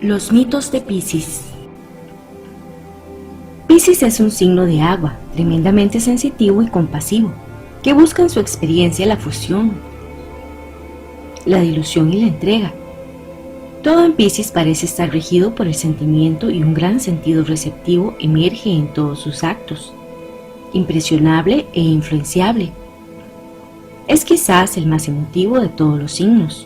Los mitos de Piscis. Piscis es un signo de agua, tremendamente sensitivo y compasivo, que busca en su experiencia la fusión, la dilución y la entrega. Todo en Piscis parece estar regido por el sentimiento y un gran sentido receptivo emerge en todos sus actos, impresionable e influenciable. Es quizás el más emotivo de todos los signos.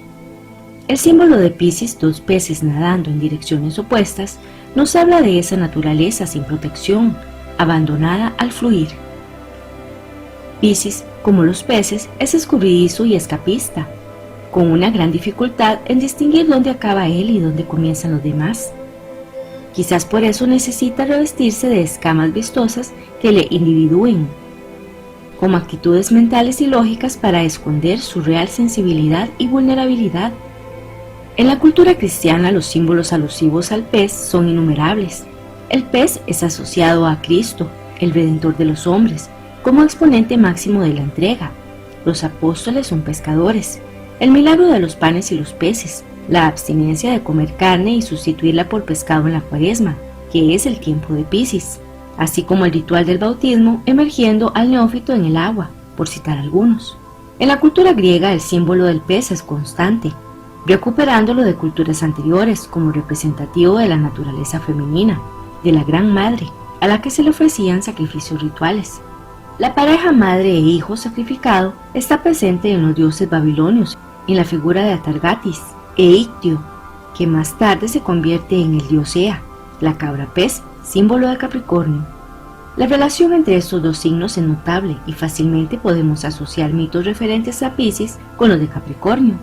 El símbolo de Piscis, dos peces nadando en direcciones opuestas, nos habla de esa naturaleza sin protección, abandonada al fluir. Piscis, como los peces, es escurridizo y escapista, con una gran dificultad en distinguir dónde acaba él y dónde comienzan los demás. Quizás por eso necesita revestirse de escamas vistosas que le individúen, como actitudes mentales y lógicas para esconder su real sensibilidad y vulnerabilidad. En la cultura cristiana, los símbolos alusivos al pez son innumerables. El pez es asociado a Cristo, el Redentor de los hombres, como exponente máximo de la entrega. Los apóstoles son pescadores. El milagro de los panes y los peces, la abstinencia de comer carne y sustituirla por pescado en la Cuaresma, que es el tiempo de Piscis, así como el ritual del bautismo emergiendo al neófito en el agua, por citar algunos. En la cultura griega, el símbolo del pez es constante, recuperándolo de culturas anteriores como representativo de la naturaleza femenina, de la Gran Madre, a la que se le ofrecían sacrificios rituales. La pareja madre e hijo sacrificado está presente en los dioses babilonios, en la figura de Atargatis e Ictio, que más tarde se convierte en el dios Ea, la cabra pez, símbolo de Capricornio. La relación entre estos dos signos es notable y fácilmente podemos asociar mitos referentes a Piscis con los de Capricornio.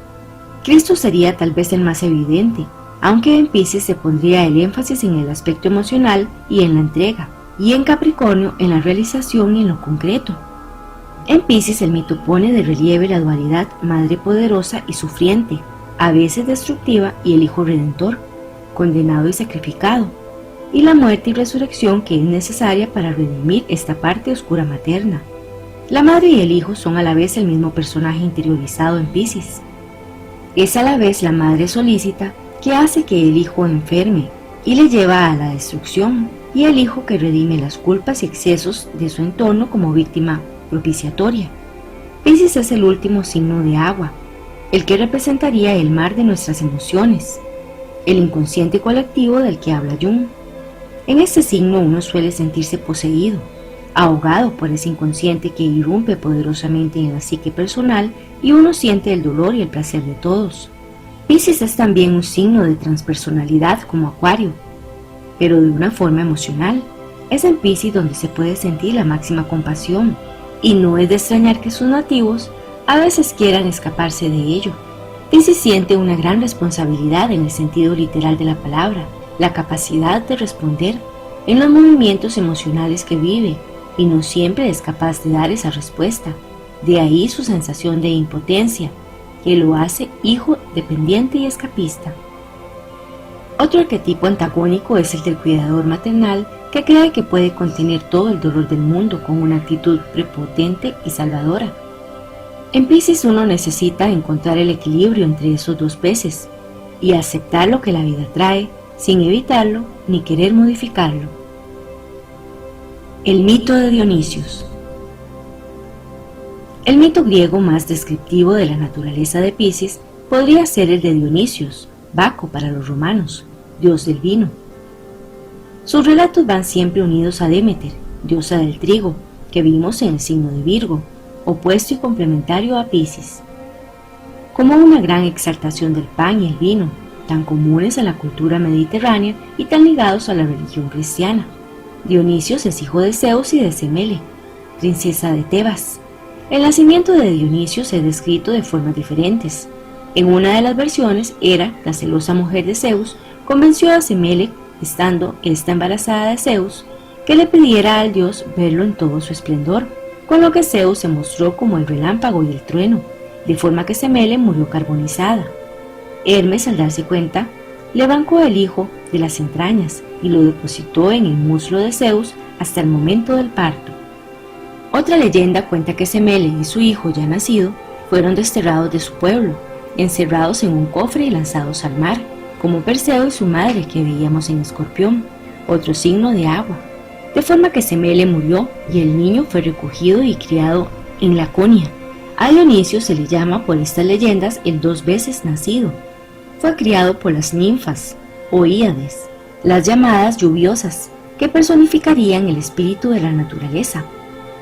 Cristo sería tal vez el más evidente, aunque en Piscis se pondría el énfasis en el aspecto emocional y en la entrega, y en Capricornio en la realización y en lo concreto. En Piscis el mito pone de relieve la dualidad madre poderosa y sufriente, a veces destructiva, y el hijo redentor, condenado y sacrificado, y la muerte y resurrección que es necesaria para redimir esta parte oscura materna. La madre y el hijo son a la vez el mismo personaje interiorizado en Piscis. Es a la vez la madre solícita que hace que el hijo enferme y le lleva a la destrucción, y el hijo que redime las culpas y excesos de su entorno como víctima propiciatoria. Piscis es el último signo de agua, el que representaría el mar de nuestras emociones, el inconsciente colectivo del que habla Jung. En este signo uno suele sentirse poseído, ahogado por ese inconsciente que irrumpe poderosamente en la psique personal y uno siente el dolor y el placer de todos. Piscis es también un signo de transpersonalidad como Acuario, pero de una forma emocional. Es en Piscis donde se puede sentir la máxima compasión, y no es de extrañar que sus nativos a veces quieran escaparse de ello. Piscis siente una gran responsabilidad en el sentido literal de la palabra, la capacidad de responder en los movimientos emocionales que vive, y no siempre es capaz de dar esa respuesta. De ahí su sensación de impotencia, que lo hace hijo dependiente y escapista. Otro arquetipo antagónico es el del cuidador maternal, que cree que puede contener todo el dolor del mundo con una actitud prepotente y salvadora. En Piscis uno necesita encontrar el equilibrio entre esos dos peces y aceptar lo que la vida trae, sin evitarlo ni querer modificarlo. El mito de Dionisios. El mito griego más descriptivo de la naturaleza de Piscis podría ser el de Dionisios, Baco para los romanos, dios del vino. Sus relatos van siempre unidos a Demeter, diosa del trigo, que vimos en el signo de Virgo, opuesto y complementario a Piscis. Como una gran exaltación del pan y el vino, tan comunes en la cultura mediterránea y tan ligados a la religión cristiana. Dionisios es hijo de Zeus y de Semele, princesa de Tebas. El nacimiento de Dionisios es descrito de formas diferentes. En una de las versiones, Hera, la celosa mujer de Zeus, convenció a Semele, estando esta embarazada de Zeus, que le pidiera al dios verlo en todo su esplendor, con lo que Zeus se mostró como el relámpago y el trueno, de forma que Semele murió carbonizada. Hermes, al darse cuenta, le arrancó el hijo de las entrañas y lo depositó en el muslo de Zeus hasta el momento del parto. Otra leyenda cuenta que Semele y su hijo ya nacido fueron desterrados de su pueblo, encerrados en un cofre y lanzados al mar, como Perseo y su madre que veíamos en Escorpión, otro signo de agua, de forma que Semele murió y el niño fue recogido y criado en Laconia. A Dionisio se le llama por estas leyendas el 2 veces nacido. Fue criado por las ninfas o Íades, las llamadas lluviosas, que personificarían el espíritu de la naturaleza.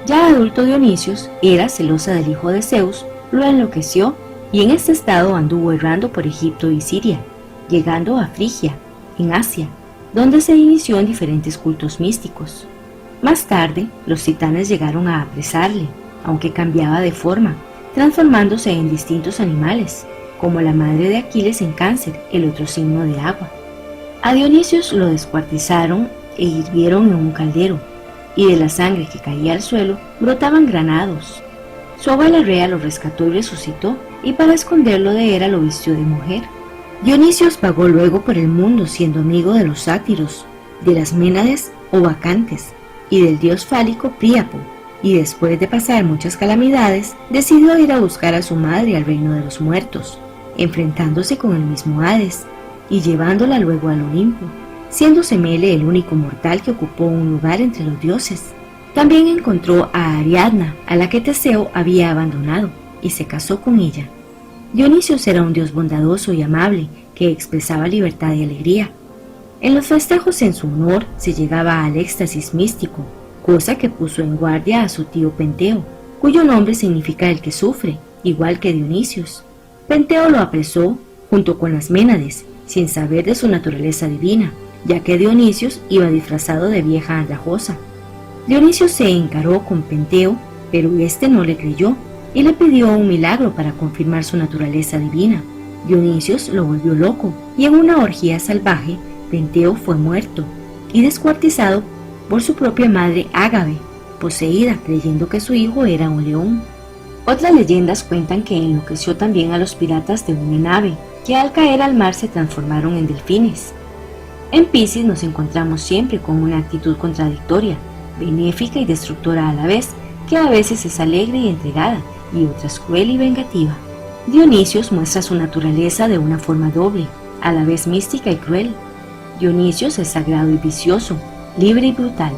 Ya adulto Dionisio era celosa del hijo de Zeus, lo enloqueció y en este estado anduvo errando por Egipto y Siria, llegando a Frigia, en Asia, donde se inició en diferentes cultos místicos. Más tarde, los titanes llegaron a apresarle, aunque cambiaba de forma, transformándose en distintos animales, como la madre de Aquiles en Cáncer, el otro signo de agua. A Dionisio lo descuartizaron e hirvieron en un caldero, y de la sangre que caía al suelo brotaban granados. Su abuela Rea lo rescató y resucitó, y para esconderlo de Hera lo vistió de mujer. Dionisio vagó luego por el mundo siendo amigo de los sátiros, de las Ménades o Bacantes, y del dios fálico Príapo, y después de pasar muchas calamidades, decidió ir a buscar a su madre al reino de los muertos, enfrentándose con el mismo Hades, y llevándola luego al Olimpo, siendo Semele el único mortal que ocupó un lugar entre los dioses. También encontró a Ariadna, a la que Teseo había abandonado, y se casó con ella. Dionisio era un dios bondadoso y amable, que expresaba libertad y alegría. En los festejos en su honor se llegaba al éxtasis místico, cosa que puso en guardia a su tío Penteo, cuyo nombre significa el que sufre, igual que Dionisio. Penteo lo apresó junto con las Ménades, sin saber de su naturaleza divina, ya que Dionisio iba disfrazado de vieja andrajosa. Dionisio se encaró con Penteo, pero este no le creyó y le pidió un milagro para confirmar su naturaleza divina. Dionisio lo volvió loco y en una orgía salvaje, Penteo fue muerto y descuartizado por su propia madre Ágave, poseída creyendo que su hijo era un león. Otras leyendas cuentan que enloqueció también a los piratas de una nave, que al caer al mar se transformaron en delfines. En Piscis nos encontramos siempre con una actitud contradictoria, benéfica y destructora a la vez, que a veces es alegre y entregada, y otras cruel y vengativa. Dionisio muestra su naturaleza de una forma doble, a la vez mística y cruel. Dionisio es sagrado y vicioso, libre y brutal.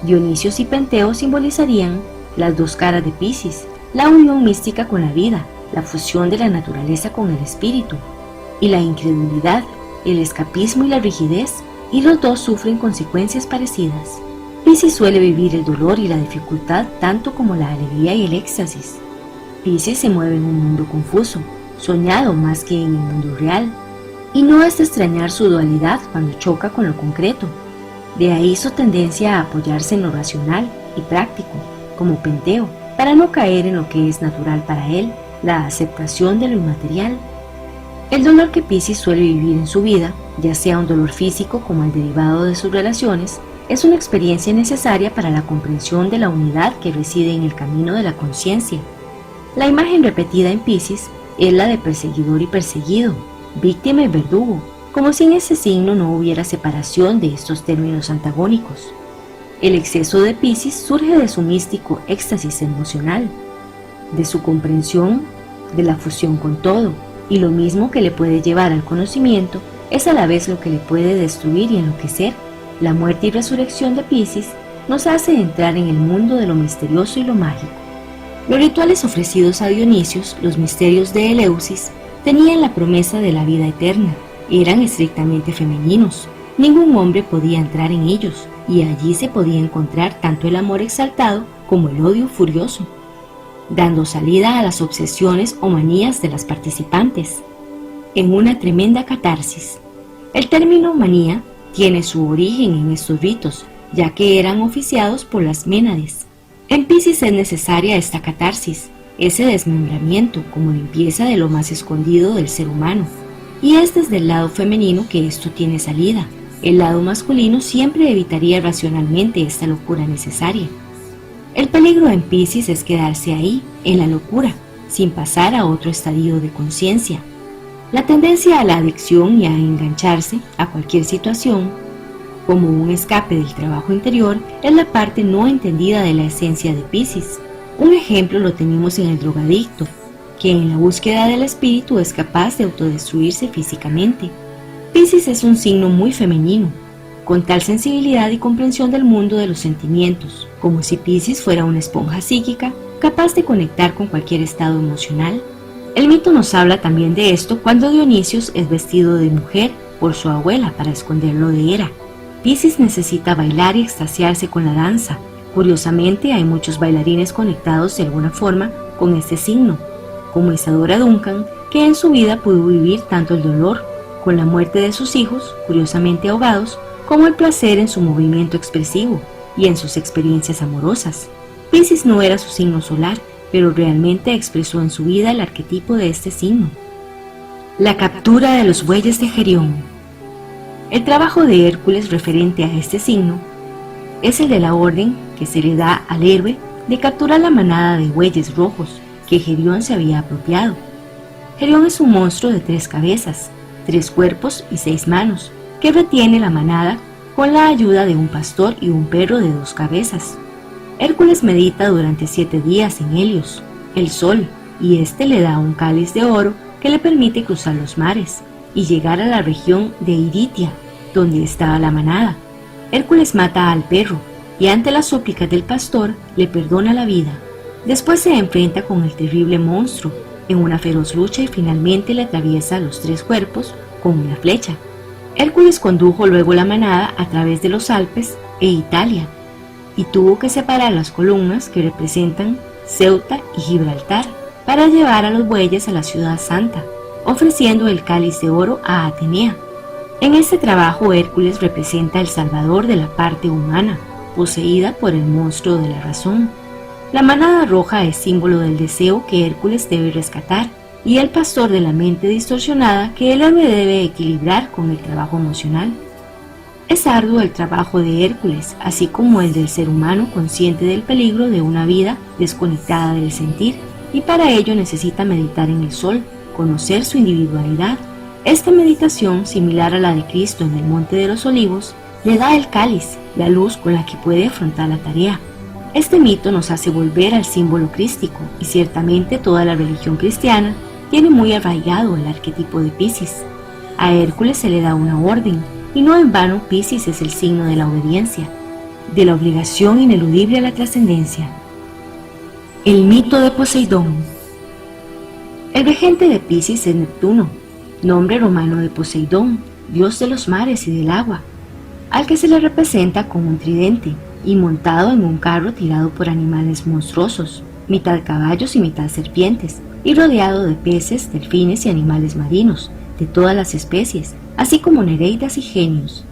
Dionisio y Penteo simbolizarían las dos caras de Piscis, la unión mística con la vida, la fusión de la naturaleza con el espíritu, y la incredulidad, el escapismo y la rigidez, y los dos sufren consecuencias parecidas. Piscis suele vivir el dolor y la dificultad tanto como la alegría y el éxtasis. Piscis se mueve en un mundo confuso, soñado más que en el mundo real, y no es de extrañar su dualidad cuando choca con lo concreto. De ahí su tendencia a apoyarse en lo racional y práctico, como Penteo, para no caer en lo que es natural para él, la aceptación de lo inmaterial. El dolor que Piscis suele vivir en su vida, ya sea un dolor físico como el derivado de sus relaciones, es una experiencia necesaria para la comprensión de la unidad que reside en el camino de la conciencia. La imagen repetida en Piscis es la de perseguidor y perseguido, víctima y verdugo, como si en ese signo no hubiera separación de estos términos antagónicos. El exceso de Piscis surge de su místico éxtasis emocional, de su comprensión, de la fusión con todo, y lo mismo que le puede llevar al conocimiento es a la vez lo que le puede destruir y enloquecer. La muerte y resurrección de Piscis nos hace entrar en el mundo de lo misterioso y lo mágico. Los rituales ofrecidos a Dionisio, los misterios de Eleusis, tenían la promesa de la vida eterna, eran estrictamente femeninos, ningún hombre podía entrar en ellos, y allí se podía encontrar tanto el amor exaltado como el odio furioso, dando salida a las obsesiones o manías de las participantes, en una tremenda catarsis. El término manía tiene su origen en estos ritos, ya que eran oficiados por las Ménades. En Piscis es necesaria esta catarsis, ese desmembramiento como limpieza de lo más escondido del ser humano, y es desde el lado femenino que esto tiene salida. El lado masculino siempre evitaría racionalmente esta locura necesaria. El peligro en Piscis es quedarse ahí, en la locura, sin pasar a otro estadio de conciencia. La tendencia a la adicción y a engancharse a cualquier situación, como un escape del trabajo interior, es la parte no entendida de la esencia de Piscis. Un ejemplo lo tenemos en el drogadicto, que en la búsqueda del espíritu es capaz de autodestruirse físicamente. Piscis es un signo muy femenino, con tal sensibilidad y comprensión del mundo de los sentimientos, como si Piscis fuera una esponja psíquica capaz de conectar con cualquier estado emocional. El mito nos habla también de esto cuando Dionisios es vestido de mujer por su abuela para esconderlo de Hera. Piscis necesita bailar y extasiarse con la danza. Curiosamente, hay muchos bailarines conectados de alguna forma con este signo, como Isadora Duncan, que en su vida pudo vivir tanto el dolor con la muerte de sus hijos, curiosamente ahogados, como el placer en su movimiento expresivo y en sus experiencias amorosas. Piscis no era su signo solar, pero realmente expresó en su vida el arquetipo de este signo. La captura de los bueyes de Gerión. El trabajo de Hércules referente a este signo es el de la orden que se le da al héroe de capturar la manada de bueyes rojos que Gerión se había apropiado. Gerión es un monstruo de 3 cabezas, 3 cuerpos y 6 manos, que retiene la manada con la ayuda de un pastor y un perro de 2 cabezas. Hércules medita durante 7 días en Helios, el sol, y éste le da un cáliz de oro que le permite cruzar los mares y llegar a la región de Iritia, donde estaba la manada. Hércules mata al perro y ante las súplicas del pastor le perdona la vida. Después se enfrenta con el terrible monstruo en una feroz lucha y finalmente le atraviesa los 3 cuerpos con una flecha. Hércules condujo luego la manada a través de los Alpes e Italia y tuvo que separar las columnas que representan Ceuta y Gibraltar para llevar a los bueyes a la ciudad santa, ofreciendo el cáliz de oro a Atenea. En este trabajo Hércules representa el salvador de la parte humana, poseída por el monstruo de la razón. La manada roja es símbolo del deseo que Hércules debe rescatar y el pastor de la mente distorsionada que el héroe debe equilibrar con el trabajo emocional. Es arduo el trabajo de Hércules, así como el del ser humano consciente del peligro de una vida desconectada del sentir, y para ello necesita meditar en el sol, conocer su individualidad. Esta meditación, similar a la de Cristo en el Monte de los Olivos, le da el cáliz, la luz con la que puede afrontar la tarea. Este mito nos hace volver al símbolo crístico, y ciertamente toda la religión cristiana tiene muy arraigado el arquetipo de Piscis. A Hércules se le da una orden, y no en vano Piscis es el signo de la obediencia, de la obligación ineludible a la trascendencia. El mito de Poseidón. El regente de Piscis es Neptuno, nombre romano de Poseidón, dios de los mares y del agua, al que se le representa con un tridente y montado en un carro tirado por animales monstruosos, mitad caballos y mitad serpientes, y rodeado de peces, delfines y animales marinos, de todas las especies, así como nereidas y genios.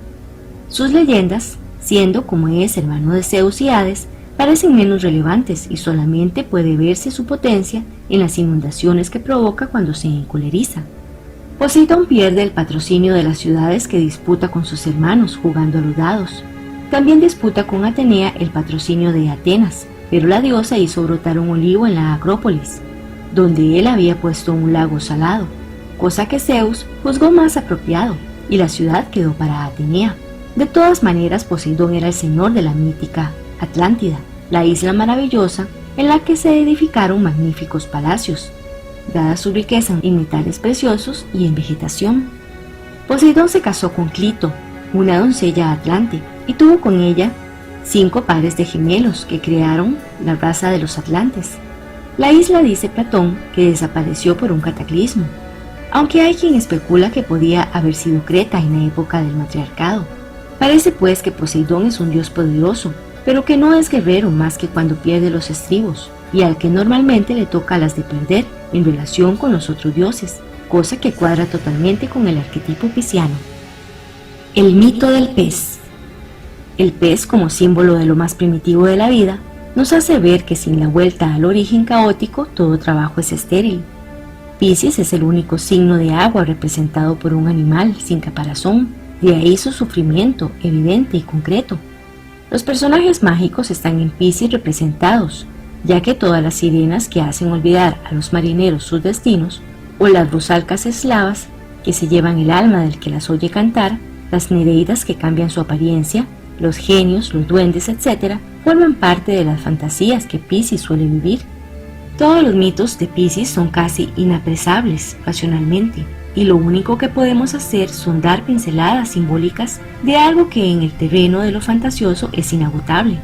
Sus leyendas, siendo como es hermano de Zeus y Hades, parecen menos relevantes y solamente puede verse su potencia en las inundaciones que provoca cuando se encoleriza. Poseidón pierde el patrocinio de las ciudades que disputa con sus hermanos jugando a los dados. También disputa con Atenea el patrocinio de Atenas, pero la diosa hizo brotar un olivo en la Acrópolis, donde él había puesto un lago salado, cosa que Zeus juzgó más apropiado, y la ciudad quedó para Atenea. De todas maneras, Poseidón era el señor de la mítica Atlántida, la isla maravillosa en la que se edificaron magníficos palacios, dada su riqueza en metales preciosos y en vegetación. Poseidón se casó con Clito, una doncella atlante, y tuvo con ella 5 pares de gemelos que crearon la raza de los atlantes. La isla, dice Platón, que desapareció por un cataclismo, aunque hay quien especula que podía haber sido Creta en la época del matriarcado. Parece pues que Poseidón es un dios poderoso, pero que no es guerrero más que cuando pierde los estribos, y al que normalmente le toca las de perder en relación con los otros dioses, cosa que cuadra totalmente con el arquetipo pisciano. El mito del pez. El pez, como símbolo de lo más primitivo de la vida, nos hace ver que sin la vuelta al origen caótico todo trabajo es estéril. Piscis es el único signo de agua representado por un animal sin caparazón, de ahí su sufrimiento evidente y concreto. Los personajes mágicos están en Piscis representados, ya que todas las sirenas que hacen olvidar a los marineros sus destinos, o las rusalcas eslavas que se llevan el alma del que las oye cantar, las nereidas que cambian su apariencia, los genios, los duendes, etc., forman parte de las fantasías que Piscis suele vivir. Todos los mitos de Piscis son casi inapresables racionalmente, y lo único que podemos hacer son dar pinceladas simbólicas de algo que en el terreno de lo fantasioso es inagotable.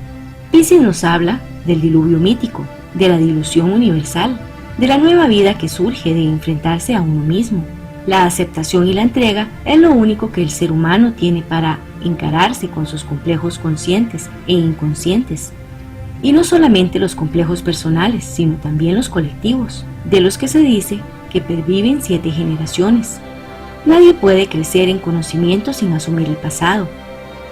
Piscis nos habla del diluvio mítico, de la dilución universal, de la nueva vida que surge de enfrentarse a uno mismo. La aceptación y la entrega es lo único que el ser humano tiene para encararse con sus complejos conscientes e inconscientes. Y no solamente los complejos personales, sino también los colectivos, de los que se dice que perviven 7 generaciones. Nadie puede crecer en conocimiento sin asumir el pasado.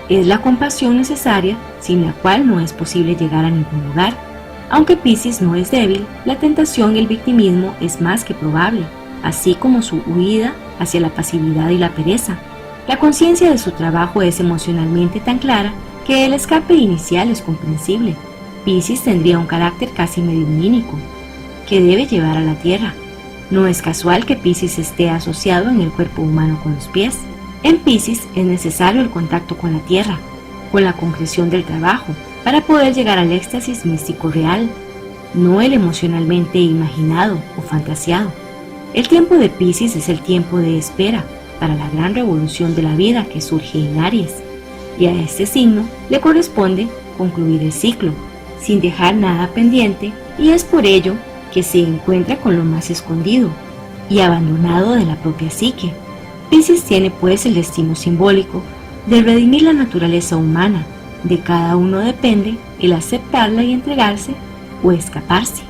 Es la compasión necesaria, sin la cual no es posible llegar a ningún lugar. Aunque Piscis no es débil, la tentación y el victimismo es más que probable, así como su huida hacia la pasividad y la pereza. La conciencia de su trabajo es emocionalmente tan clara que el escape inicial es comprensible. Piscis tendría un carácter casi mediumínico, que debe llevar a la tierra. No es casual que Piscis esté asociado en el cuerpo humano con los pies. En Piscis es necesario el contacto con la tierra, con la concreción del trabajo, para poder llegar al éxtasis místico real, no el emocionalmente imaginado o fantaseado. El tiempo de Piscis es el tiempo de espera para la gran revolución de la vida que surge en Aries, y a este signo le corresponde concluir el ciclo, sin dejar nada pendiente, y es por ello que se encuentra con lo más escondido y abandonado de la propia psique. Piscis tiene pues el destino simbólico de redimir la naturaleza humana. De cada uno depende el aceptarla y entregarse o escaparse.